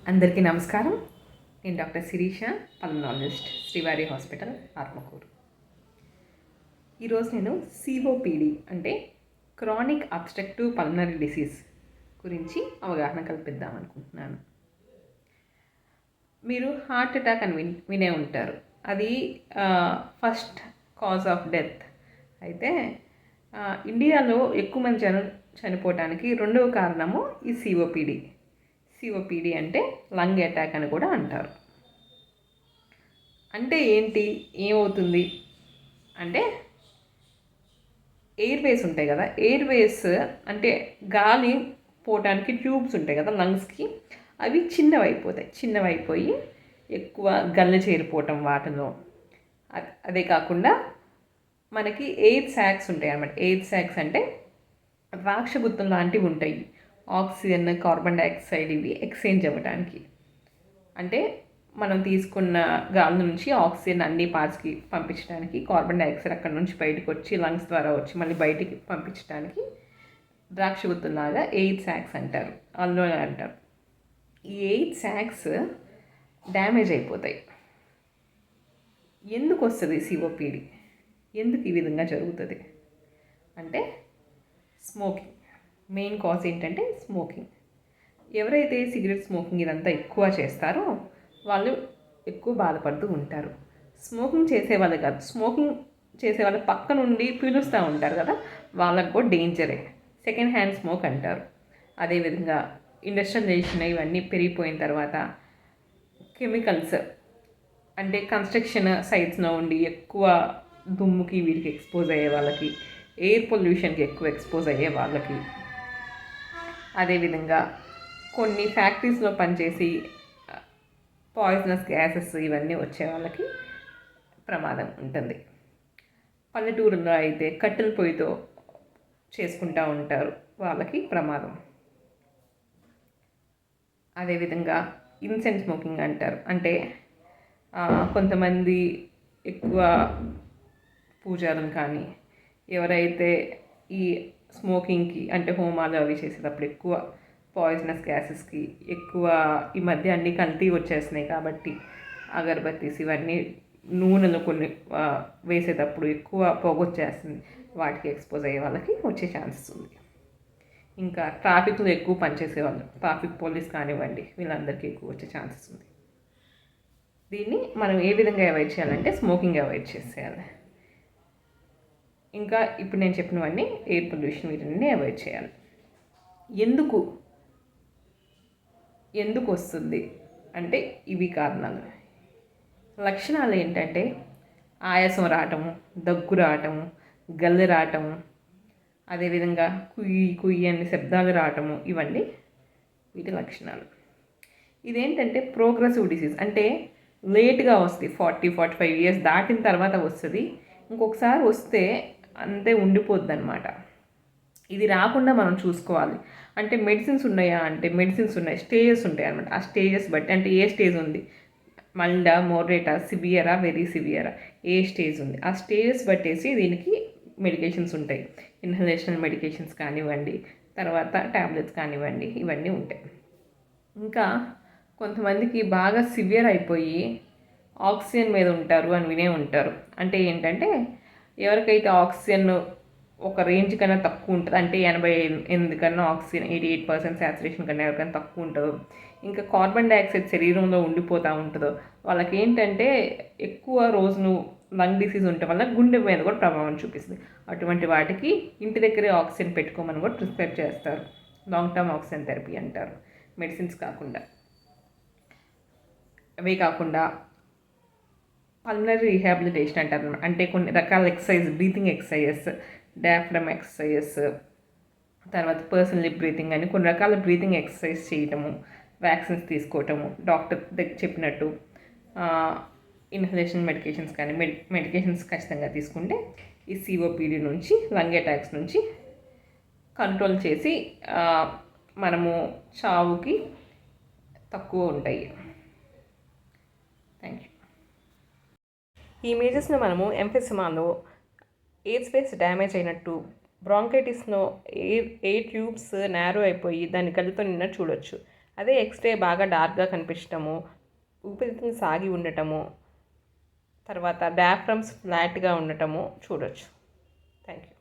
అందరికీ నమస్కారం. నేను డాక్టర్ శిరీష, పల్మనాలజిస్ట్, శ్రీవారి హాస్పిటల్, ఆత్మకూరు. ఈరోజు నేను సిఓపిడి అంటే క్రానిక్ అబ్స్ట్రక్టివ్ పల్మనరీ డిసీజ్ గురించి అవగాహన కల్పిద్దాం అనుకుంటున్నాను. మీరు హార్ట్ అటాక్ అని వినే ఉంటారు. అది ఫస్ట్ కాజ్ ఆఫ్ డెత్. అయితే ఇండియాలో ఎక్కువ మంది చనిపోవడానికి రెండవ కారణము ఈ సిఓపిడి అంటే లంగ్ అటాక్ అని కూడా అంటారు. అంటే ఏంటి, ఏమవుతుంది అంటే ఎయిర్వేస్ ఉంటాయి కదా, ఎయిర్వేస్ అంటే గాలి పోవటానికి ట్యూబ్స్ ఉంటాయి కదా లంగ్స్కి, అవి చిన్నవైపోయి ఎక్కువ గల్ల చేరిపోవటం వాటిలో. అదే కాకుండా మనకి ఎయిర్ సాక్స్ ఉంటాయి అన్నమాట. ఎయిర్ సాక్స్ అంటే రాక్షగుత్తం లాంటివి ఉంటాయి. ఆక్సిజన్, కార్బన్ డైఆక్సైడ్ ఇవి ఎక్స్చేంజ్ అవ్వడానికి. అంటే మనం తీసుకున్న గాలి నుంచి ఆక్సిజన్ అన్ని పార్ట్స్కి పంపించడానికి, కార్బన్ డైఆక్సైడ్ అక్కడ నుంచి బయటకు వచ్చి లంగ్స్ ద్వారా వచ్చి మళ్ళీ బయటికి పంపించడానికి ద్రాక్షగుత్తంలాగా ఎయిర్ సాక్స్ అంటారు, అందులోనే అంటారు. ఈ ఎయిర్ సాక్స్ డ్యామేజ్ అయిపోతాయి. ఎందుకు వస్తుంది సిఓపిడి, ఎందుకు ఈ విధంగా జరుగుతుంది అంటే స్మోకింగ్. మెయిన్ కాజ్ ఏంటంటే స్మోకింగ్. ఎవరైతే సిగరెట్ స్మోకింగ్ ఇదంతా ఎక్కువ చేస్తారో వాళ్ళు ఎక్కువ బాధపడుతూ ఉంటారు. స్మోకింగ్ చేసేవాళ్ళు కాదు, స్మోకింగ్ చేసే వాళ్ళ పక్క నుండి పీలుస్తూ ఉంటారు కదా, వాళ్ళకు కూడా డేంజరే. సెకండ్ హ్యాండ్ స్మోక్ అంటారు. అదేవిధంగా ఇండస్ట్రియలైజేషన్ ఇవన్నీ పెరిగిపోయిన తర్వాత కెమికల్స్ అంటే కన్స్ట్రక్షన్ సైట్స్లో ఉండి ఎక్కువ దుమ్ముకి వీటికి ఎక్స్పోజ్ అయ్యే వాళ్ళకి, ఎయిర్ పొల్యూషన్కి ఎక్కువ ఎక్స్పోజ్ అయ్యే వాళ్ళకి, అదేవిధంగా కొన్ని ఫ్యాక్టరీస్లో పనిచేసి పాయిజనస్ గ్యాసెస్ ఇవన్నీ వచ్చే వాళ్ళకి ప్రమాదం ఉంటుంది. పల్లెటూరులో అయితే కట్టెల పొయ్యితో చేసుకుంటూ ఉంటారు, వాళ్ళకి ప్రమాదం. అదేవిధంగా ఇన్సెన్స్ స్మోకింగ్ అంటారు. అంటే కొంతమంది ఎక్కువ పూజారులు కానీ ఎవరైతే ఈ స్మోకింగ్కి అంటే హోమాలు అవి చేసేటప్పుడు ఎక్కువ పాయిజనస్ గ్యాసెస్కి ఎక్కువ ఈ మధ్య అన్నీ కల్తీ వచ్చేస్తున్నాయి కాబట్టి అగరబత్తీస్ ఇవన్నీ నూనెలు కొన్ని వేసేటప్పుడు ఎక్కువ పొగొచ్చేస్తుంది, వాటికి ఎక్స్పోజ్ అయ్యే వాళ్ళకి వచ్చే ఛాన్సెస్ ఉంది. ఇంకా ట్రాఫిక్లో ఎక్కువ పనిచేసే వాళ్ళు, ట్రాఫిక్ పోలీస్ కానివ్వండి, వీళ్ళందరికీ ఎక్కువ వచ్చే ఛాన్సెస్ ఉంది. దీన్ని మనం ఏ విధంగా అవాయిడ్ చేయాలంటే స్మోకింగ్ అవాయిడ్ చేసేయాలి. ఇంకా ఇప్పుడు నేను చెప్పినవన్నీ ఎయిర్ పొల్యూషన్ వీటిని అవాయిడ్ చేయాలి. ఎందుకు వస్తుంది అంటే ఇవి కారణాలు. లక్షణాలు ఏంటంటే ఆయాసం రావటము, దగ్గు రావటము, గల్లు రావటము, అదేవిధంగా కుయ్యి అనే శబ్దాలు రావటము, ఇవన్నీ వీటి లక్షణాలు. ఇదేంటంటే ప్రోగ్రెసివ్ డిసీజ్, అంటే లేట్గా వస్తుంది. 40-45 ఇయర్స్ దాటిన తర్వాత వస్తుంది. ఇంకొకసారి వస్తే అంతే ఉండిపోద్ది అనమాట. ఇది రాకుండా మనం చూసుకోవాలి. అంటే మెడిసిన్స్ ఉన్నాయా అంటే మెడిసిన్స్ ఉన్నాయి, స్టేజెస్ ఉంటాయి అనమాట. ఆ స్టేజెస్ బట్టి అంటే ఏ స్టేజ్ ఉంది, మైల్డా, మోడరేటా, సివియరా, వెరీ సివియరా, ఏ స్టేజ్ ఉంది, ఆ స్టేజెస్ బట్టేసి దీనికి మెడికేషన్స్ ఉంటాయి. ఇన్హలేషనల్ మెడికేషన్స్ కానివ్వండి, తర్వాత ట్యాబ్లెట్స్ కానివ్వండి, ఇవన్నీ ఉంటాయి. ఇంకా కొంతమందికి బాగా సివియర్ అయిపోయి ఆక్సిజన్ మీద ఉంటారు అని వినే ఉంటారు. అంటే ఏంటంటే ఎవరికైతే ఆక్సిజన్ ఒక రేంజ్ కన్నా తక్కువ ఉంటుంది, అంటే 88 కన్నా ఆక్సిజన్ 88% సాచురేషన్ కన్నా ఎవరికైనా తక్కువ ఉంటుందో, ఇంకా కార్బన్ డైఆక్సైడ్ శరీరంలో ఉండిపోతూ ఉంటుందో, వాళ్ళకి ఏంటంటే ఎక్కువ రోజును లంగ్ డిసీజ్ ఉండటం వల్ల గుండె మీద కూడా ప్రభావం చూపిస్తుంది. అటువంటి వాటికి ఇంటి దగ్గరే ఆక్సిజన్ పెట్టుకోమని కూడా ప్రిస్క్రైబ్ చేస్తారు. లాంగ్ టర్మ్ ఆక్సిజన్ థెరపీ అంటారు, మెడిసిన్స్ కాకుండా. అవే కాకుండా పల్మనరీ రీహాబిలిటేషన్ అంటారు. అంటే కొన్ని రకాల exercise, breathing exercises, diaphragm exercises, తర్వాత పర్సనల్ బ్రీతింగ్ అని కొన్ని రకాల బ్రీతింగ్ ఎక్సర్సైజ్ చేయటము, వ్యాక్సిన్స్ తీసుకోవటము, డాక్టర్ దగ్గర చెప్పినట్టు ఇన్హలేషన్ మెడికేషన్స్ కానీ మెడికేషన్స్ ఖచ్చితంగా తీసుకుంటే ఈ సిఓపిడి నుంచి, లంగ్ అటాక్స్ నుంచి కంట్రోల్ చేసి మనము చావుకి తక్కువ ఉంటాయి. Thank you. ఈ ఇమేజెస్ను మనము ఎంఫిసిమాలో ఎయిర్ స్పేస్ డ్యామేజ్ అయినట్టు, బ్రాంకైటిస్లో ఎయిర్ ట్యూబ్స్ నేరో అయిపోయి దాని కళ్ళతో నిన్న చూడొచ్చు. అదే ఎక్స్రే బాగా డార్క్గా కనిపించటము, ఊపిరితిత్తులు సాగి ఉండటము, తర్వాత డయాఫ్రమ్స్ ఫ్లాట్గా ఉండటము చూడొచ్చు. Thank you.